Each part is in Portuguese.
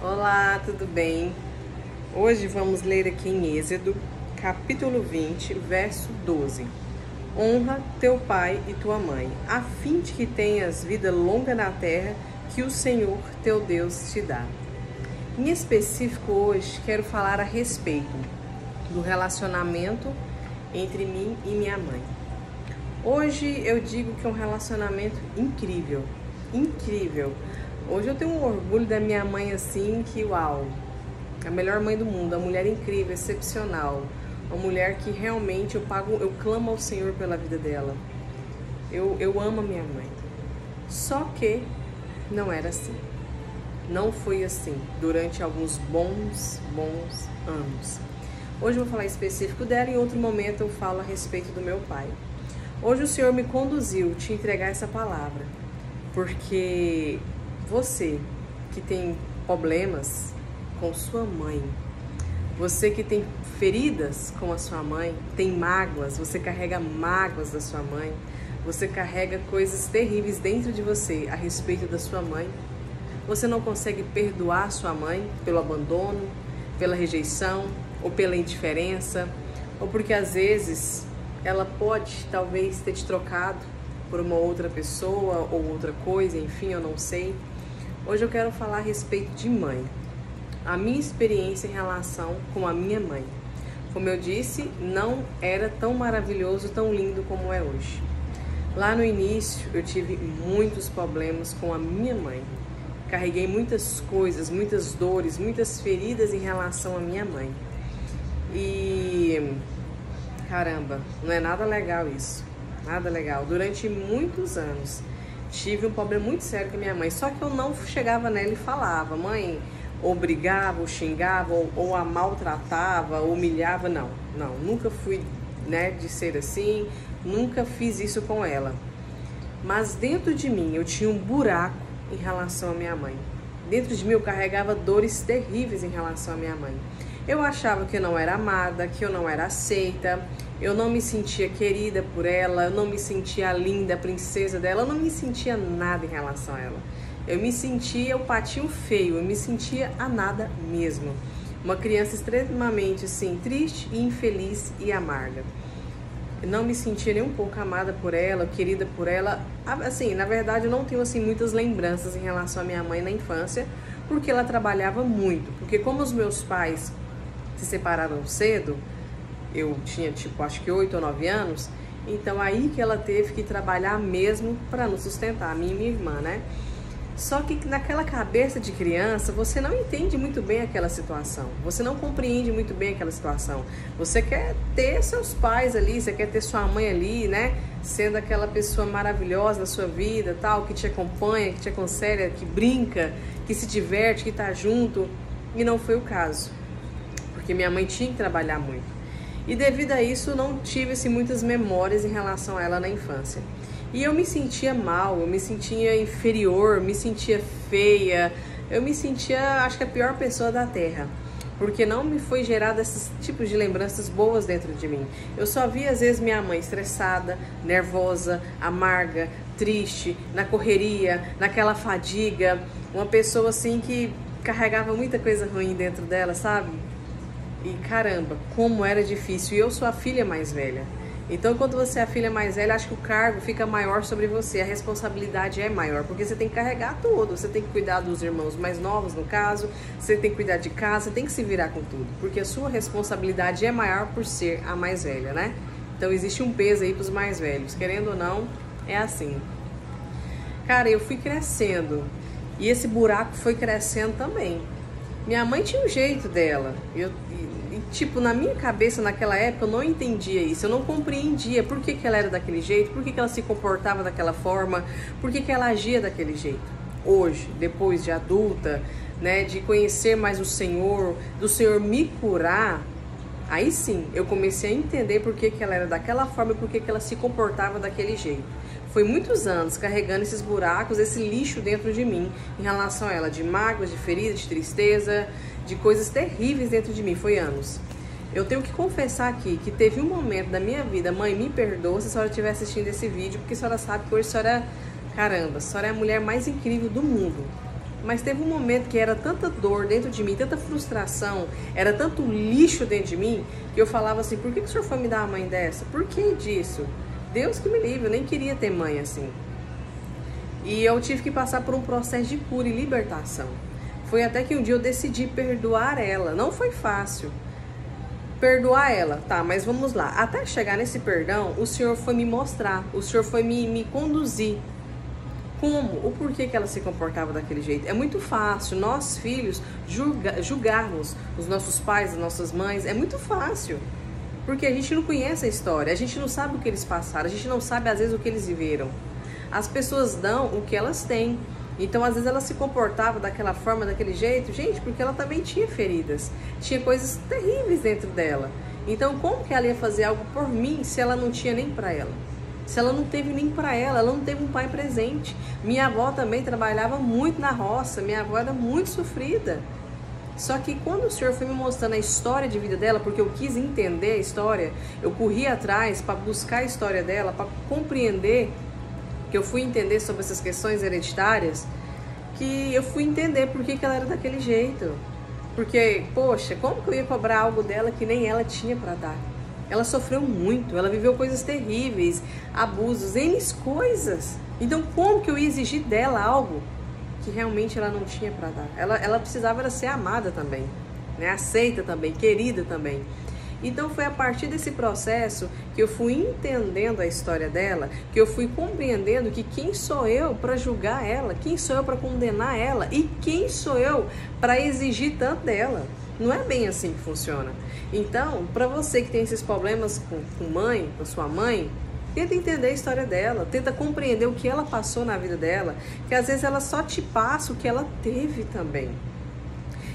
Olá, tudo bem? Hoje vamos ler aqui em Êxodo, capítulo 20, verso 12. Honra teu pai e tua mãe, a fim de que tenhas vida longa na terra que o Senhor teu Deus te dá. Em específico, hoje quero falar a respeito do relacionamento entre mim e minha mãe. Hoje eu digo que é um relacionamento incrível, incrível. Hoje eu tenho um orgulho da minha mãe assim que, uau, a melhor mãe do mundo, uma mulher incrível, excepcional, uma mulher que realmente eu clamo ao Senhor pela vida dela. Eu amo a minha mãe. Só que não era assim. Não foi assim durante alguns bons anos. Hoje eu vou falar específico dela e em outro momento eu falo a respeito do meu pai. Hoje o Senhor me conduziu a te entregar essa palavra, porque você que tem problemas com sua mãe, você que tem feridas com a sua mãe, tem mágoas, você carrega mágoas da sua mãe, você carrega coisas terríveis dentro de você a respeito da sua mãe, você não consegue perdoar sua mãe pelo abandono, pela rejeição ou pela indiferença, ou porque às vezes ela pode talvez ter te trocado por uma outra pessoa ou outra coisa, enfim, eu não sei. Hoje eu quero falar a respeito de mãe, a minha experiência em relação com a minha mãe. Como eu disse, não era tão maravilhoso, tão lindo como é hoje. Lá no início eu tive muitos problemas com a minha mãe. Carreguei muitas coisas, muitas dores, muitas feridas em relação à minha mãe. E caramba, não é nada legal isso, nada legal. Durante muitos anos tive um problema muito sério com a minha mãe, só que eu não chegava nela e falava, mãe, ou brigava, ou xingava, ou a maltratava, ou humilhava, não, nunca fui, de ser assim, nunca fiz isso com ela. Mas dentro de mim eu tinha um buraco em relação à minha mãe. Dentro de mim eu carregava dores terríveis em relação à minha mãe. Eu achava que eu não era amada, que eu não era aceita, eu não me sentia querida por ela, eu não me sentia linda, princesa dela, eu não me sentia nada em relação a ela. Eu me sentia o patinho feio, eu me sentia a nada mesmo. Uma criança extremamente assim, triste e infeliz e amarga. Eu não me sentia nem um pouco amada por ela, querida por ela. Assim, na verdade eu não tenho assim muitas lembranças em relação à minha mãe na infância, porque ela trabalhava muito. Porque como os meus pais se separaram cedo, eu tinha acho que 8 ou 9 anos, então aí que ela teve que trabalhar mesmo para nos sustentar, a minha e minha irmã, né? Só que naquela cabeça de criança, você não entende muito bem aquela situação, você não compreende muito bem aquela situação. Você quer ter seus pais ali, você quer ter sua mãe ali, né? Sendo aquela pessoa maravilhosa na sua vida, tal, que te acompanha, que te aconselha, que brinca, que se diverte, que tá junto. E não foi o caso, porque minha mãe tinha que trabalhar muito. E devido a isso, não tive assim, muitas memórias em relação a ela na infância. E eu me sentia mal, eu me sentia inferior, me sentia feia, eu me sentia, acho que a pior pessoa da Terra. Porque não me foi gerado esses tipos de lembranças boas dentro de mim. Eu só via às vezes minha mãe estressada, nervosa, amarga, triste, na correria, naquela fadiga. Uma pessoa assim que carregava muita coisa ruim dentro dela, sabe? E caramba, como era difícil. E eu sou a filha mais velha. Então, quando você é a filha mais velha, acho que o cargo fica maior sobre você, a responsabilidade é maior, porque você tem que carregar tudo, você tem que cuidar dos irmãos mais novos, no caso, você tem que cuidar de casa, você tem que se virar com tudo, porque a sua responsabilidade é maior por ser a mais velha, né? Então, existe um peso aí pros mais velhos, querendo ou não, é assim. Cara, eu fui crescendo, e esse buraco foi crescendo também. Minha mãe tinha um jeito dela, tipo, na minha cabeça, naquela época, eu não entendia isso, eu não compreendia por que ela era daquele jeito, por que ela se comportava daquela forma, por que ela agia daquele jeito. Hoje, depois de adulta, né, de conhecer mais o Senhor, do Senhor me curar, aí sim, eu comecei a entender por que ela era daquela forma e por que ela se comportava daquele jeito. Foi muitos anos carregando esses buracos, esse lixo dentro de mim, em relação a ela, de mágoas, de feridas, de tristeza, de coisas terríveis dentro de mim, foi anos. Eu tenho que confessar aqui que teve um momento da minha vida, mãe, me perdoa se a senhora estiver assistindo esse vídeo, porque a senhora sabe que hoje a senhora, caramba, a senhora é a mulher mais incrível do mundo. Mas teve um momento que era tanta dor dentro de mim, tanta frustração, era tanto lixo dentro de mim, que eu falava assim, por que o senhor foi me dar uma mãe dessa? Por que disso? Deus que me livre, eu nem queria ter mãe assim. E eu tive que passar por um processo de cura e libertação. Foi até que um dia eu decidi perdoar ela. Não foi fácil perdoar ela, tá, mas vamos lá. Até chegar nesse perdão, o Senhor foi me mostrar, o Senhor foi me conduzir. Como? O porquê que ela se comportava daquele jeito. É muito fácil nós, filhos, julgarmos os nossos pais, as nossas mães. É muito fácil. Porque a gente não conhece a história, a gente não sabe o que eles passaram, a gente não sabe, às vezes, o que eles viveram. As pessoas dão o que elas têm. Então, às vezes, ela se comportava daquela forma, daquele jeito, gente, porque ela também tinha feridas. Tinha coisas terríveis dentro dela. Então, como que ela ia fazer algo por mim se ela não tinha nem pra ela? Se ela não teve nem pra ela não teve um pai presente. Minha avó também trabalhava muito na roça, minha avó era muito sofrida. Só que quando o Senhor foi me mostrando a história de vida dela, porque eu quis entender a história, eu corri atrás para buscar a história dela, para compreender, que eu fui entender sobre essas questões hereditárias, que eu fui entender por que ela era daquele jeito. Porque, poxa, como que eu ia cobrar algo dela que nem ela tinha para dar? Ela sofreu muito, ela viveu coisas terríveis, abusos, N coisas. Então, como que eu ia exigir dela algo que realmente ela não tinha para dar? Ela precisava era ser amada também, né? Aceita também, querida também. Então, foi a partir desse processo que eu fui entendendo a história dela, que eu fui compreendendo que quem sou eu para julgar ela, quem sou eu para condenar ela e quem sou eu para exigir tanto dela. Não é bem assim que funciona. Então, para você que tem esses problemas com mãe, com sua mãe, tenta entender a história dela, tenta compreender o que ela passou na vida dela, que às vezes ela só te passa o que ela teve também.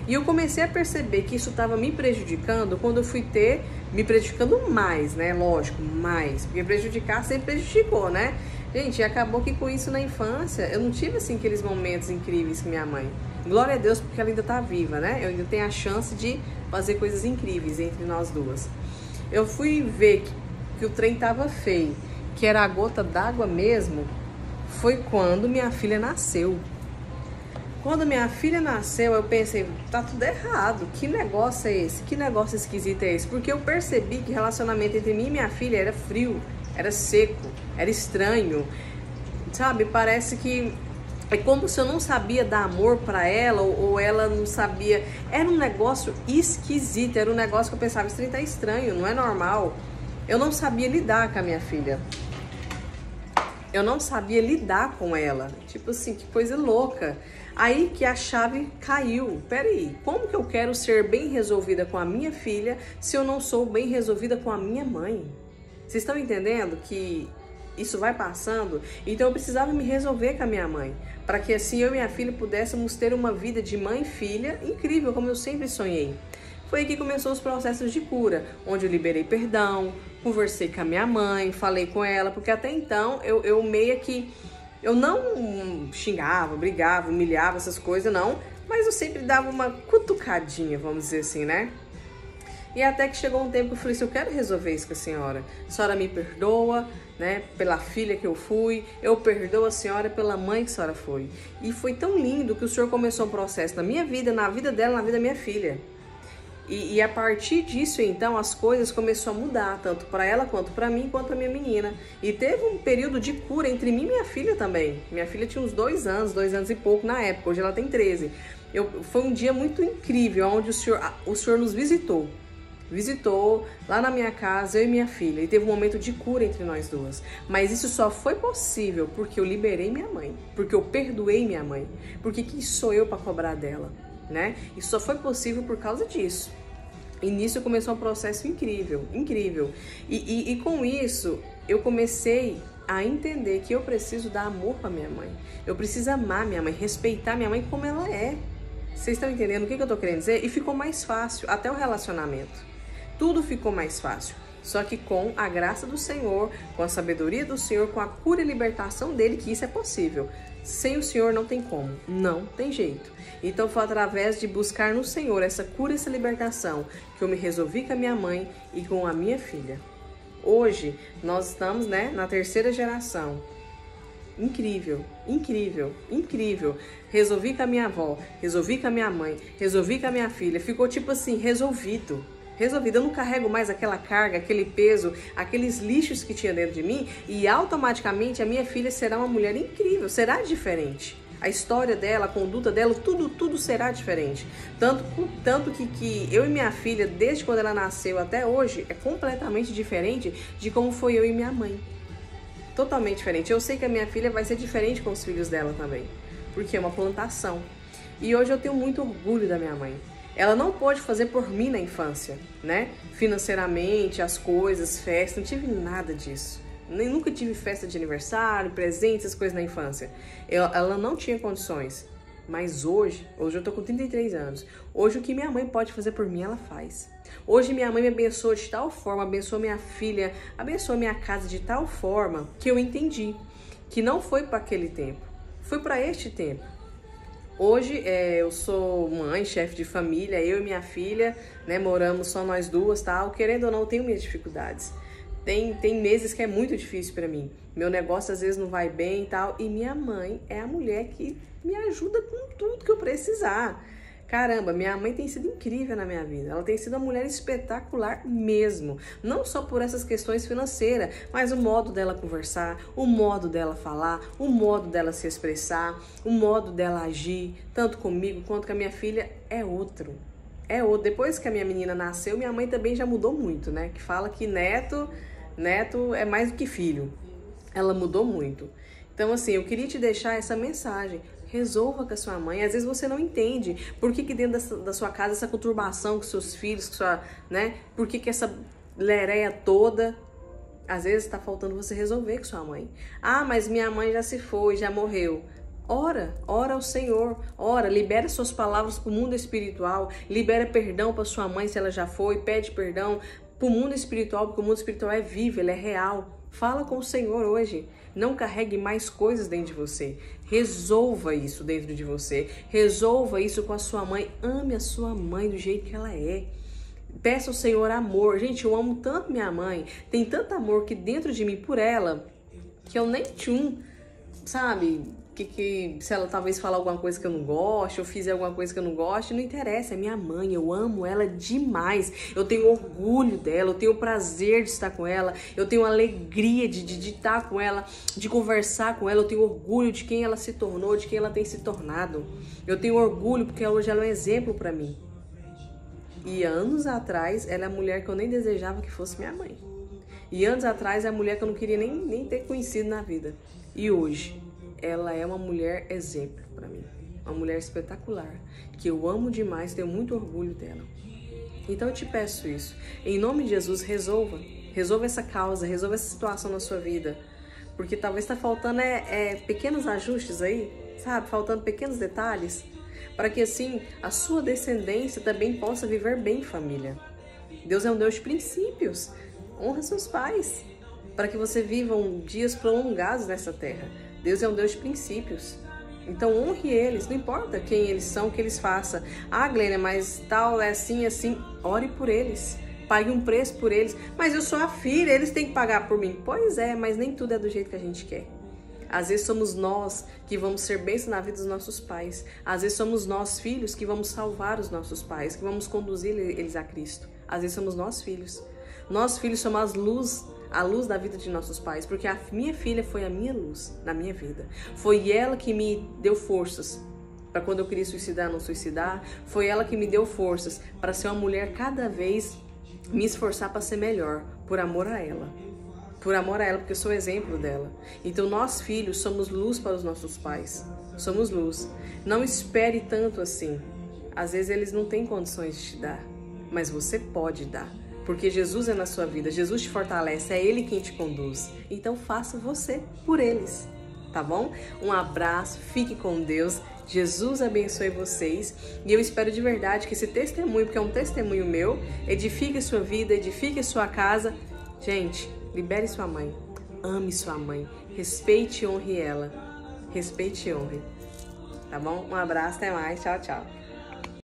E eu comecei a perceber que isso estava me prejudicando quando eu fui me prejudicando mais, né? Lógico, mais, porque prejudicar sempre prejudicou, né? Gente, acabou que com isso na infância, eu não tive assim aqueles momentos incríveis com minha mãe. Glória a Deus porque ela ainda tá viva, né? Eu ainda tenho a chance de fazer coisas incríveis entre nós duas. Eu fui ver que o trem tava feio, que era a gota d'água mesmo, foi quando minha filha nasceu. Quando minha filha nasceu, eu pensei, tá tudo errado, que negócio é esse? Que negócio esquisito é esse? Porque eu percebi que o relacionamento entre mim e minha filha era frio, era seco, era estranho, sabe? Parece que é como se eu não sabia dar amor pra ela, ou ela não sabia. Era um negócio esquisito, era um negócio que eu pensava, isso tá estranho, não é normal. Eu não sabia lidar com a minha filha. Eu não sabia lidar com ela. Tipo assim, que coisa louca. Aí que a chave caiu. Peraí, como que eu quero ser bem resolvida com a minha filha se eu não sou bem resolvida com a minha mãe? Vocês estão entendendo que isso vai passando? Então eu precisava me resolver com a minha mãe, para que assim eu e minha filha pudéssemos ter uma vida de mãe e filha incrível, como eu sempre sonhei. Foi aí que começou os processos de cura, onde eu liberei perdão, conversei com a minha mãe, falei com ela, porque até então eu meio que... Eu não xingava, brigava, humilhava essas coisas, não, mas eu sempre dava uma cutucadinha, vamos dizer assim, né? E até que chegou um tempo que eu falei assim, eu quero resolver isso com a senhora me perdoa, né, pela filha que eu fui, eu perdoo a senhora pela mãe que a senhora foi. E foi tão lindo que o Senhor começou um processo na minha vida, na vida dela, na vida da minha filha. E a partir disso, então, as coisas começaram a mudar, tanto para ela, quanto para mim, quanto para minha menina. E teve um período de cura entre mim e minha filha também. Minha filha tinha uns 2 anos e pouco na época, hoje ela tem 13. Foi um dia muito incrível, onde o senhor nos visitou lá na minha casa, eu e minha filha, e teve um momento de cura entre nós duas. Mas isso só foi possível porque eu liberei minha mãe, porque eu perdoei minha mãe, porque quem sou eu para cobrar dela, né? Isso só foi possível por causa disso. E nisso começou um processo incrível, incrível. E com isso, eu comecei a entender que eu preciso dar amor para minha mãe. Eu preciso amar minha mãe, respeitar minha mãe como ela é. Vocês estão entendendo o que eu tô querendo dizer? E ficou mais fácil, até o relacionamento. Tudo ficou mais fácil. Só que com a graça do Senhor, com a sabedoria do Senhor, com a cura e libertação dele, que isso é possível. Sem o Senhor não tem como, não tem jeito. Então foi através de buscar no Senhor essa cura e essa libertação que eu me resolvi com a minha mãe e com a minha filha. Hoje nós estamos, né, na 3ª geração. Incrível, incrível, incrível. Resolvi com a minha avó, resolvi com a minha mãe, resolvi com a minha filha. Ficou tipo assim, resolvido. Resolvido. Eu não carrego mais aquela carga, aquele peso, aqueles lixos que tinha dentro de mim e automaticamente a minha filha será uma mulher incrível, será diferente. A história dela, a conduta dela, tudo será diferente. Tanto que eu e minha filha, desde quando ela nasceu até hoje, é completamente diferente de como foi eu e minha mãe. Totalmente diferente. Eu sei que a minha filha vai ser diferente com os filhos dela também, porque é uma plantação. E hoje eu tenho muito orgulho da minha mãe. Ela não pôde fazer por mim na infância, né? Financeiramente, as coisas, festa, não tive nada disso. Nem nunca tive festa de aniversário, presentes, essas coisas na infância. Ela não tinha condições. Mas hoje eu tô com 33 anos. Hoje o que minha mãe pode fazer por mim, ela faz. Hoje minha mãe me abençoou de tal forma, abençoou minha filha, abençoou minha casa de tal forma que eu entendi que não foi para aquele tempo, foi para este tempo. Hoje eu sou mãe, chefe de família, eu e minha filha, né, moramos só nós duas, tal. Querendo ou não, eu tenho minhas dificuldades. Tem meses que é muito difícil para mim. Meu negócio às vezes não vai bem e tal. E minha mãe é a mulher que me ajuda com tudo que eu precisar. Caramba, minha mãe tem sido incrível na minha vida. Ela tem sido uma mulher espetacular mesmo. Não só por essas questões financeiras, mas o modo dela conversar, o modo dela falar, o modo dela se expressar, o modo dela agir, tanto comigo quanto com a minha filha, é outro. É outro. Depois que a minha menina nasceu, minha mãe também já mudou muito, né? Que fala que neto é mais do que filho. Ela mudou muito. Então, assim, eu queria te deixar essa mensagem. Resolva com a sua mãe. Às vezes você não entende por que dentro da sua casa essa conturbação com seus filhos, com sua, né? Por que essa lereia toda. Às vezes está faltando você resolver com sua mãe. Ah, mas minha mãe já se foi, já morreu. Ora ao Senhor, ora, libera suas palavras para o mundo espiritual, libera perdão para sua mãe se ela já foi, pede perdão para o mundo espiritual, porque o mundo espiritual é vivo, ele é real. Fala com o Senhor hoje, não carregue mais coisas dentro de você, resolva isso dentro de você, resolva isso com a sua mãe, ame a sua mãe do jeito que ela é. Peça ao Senhor amor. Gente, eu amo tanto minha mãe, tem tanto amor que dentro de mim por ela, que eu nem sabe, que se ela talvez falar alguma coisa que eu não gosto, ou fizer alguma coisa que eu não gosto, não interessa, é minha mãe, eu amo ela demais, eu tenho orgulho dela, eu tenho o prazer de estar com ela, eu tenho alegria de estar com ela, de conversar com ela, eu tenho orgulho de quem ela se tornou, de quem ela tem se tornado, eu tenho orgulho porque hoje ela é um exemplo para mim. E anos atrás, ela é a mulher que eu nem desejava que fosse minha mãe. E anos atrás, é a mulher que eu não queria nem ter conhecido na vida. E hoje, ela é uma mulher exemplo para mim. Uma mulher espetacular, que eu amo demais, tenho muito orgulho dela. Então eu te peço isso. Em nome de Jesus, resolva. Resolva essa causa, resolva essa situação na sua vida. Porque talvez está faltando pequenos ajustes aí, sabe? Faltando pequenos detalhes. Para que assim a sua descendência também possa viver bem, família. Deus é um Deus de princípios. Honra seus pais, para que você viva dias prolongados nessa terra. Deus é um Deus de princípios. Então honre eles, não importa quem eles são, o que eles façam. Ah, Glênia, mas tal é assim, assim. Ore por eles, pague um preço por eles. Mas eu sou a filha, eles têm que pagar por mim. Pois é, mas nem tudo é do jeito que a gente quer. Às vezes somos nós que vamos ser bênção na vida dos nossos pais. Às vezes somos nós, filhos, que vamos salvar os nossos pais, que vamos conduzir eles a Cristo. Às vezes somos nós, filhos. Nós, filhos, somos a luz da vida de nossos pais, porque a minha filha foi a minha luz na minha vida. Foi ela que me deu forças para quando eu queria suicidar, não suicidar. Foi ela que me deu forças para ser uma mulher cada vez me esforçar para ser melhor, por amor a ela. Por amor a ela, porque eu sou exemplo dela. Então nós, filhos, somos luz para os nossos pais. Somos luz. Não espere tanto assim. Às vezes eles não têm condições de te dar, mas você pode dar. Porque Jesus é na sua vida, Jesus te fortalece, é Ele quem te conduz. Então faça você por eles, tá bom? Um abraço, fique com Deus, Jesus abençoe vocês. E eu espero de verdade que esse testemunho, porque é um testemunho meu, edifique a sua vida, edifique a sua casa. Gente, libere sua mãe, ame sua mãe, respeite e honre ela. Respeite e honre, tá bom? Um abraço, até mais, tchau, tchau.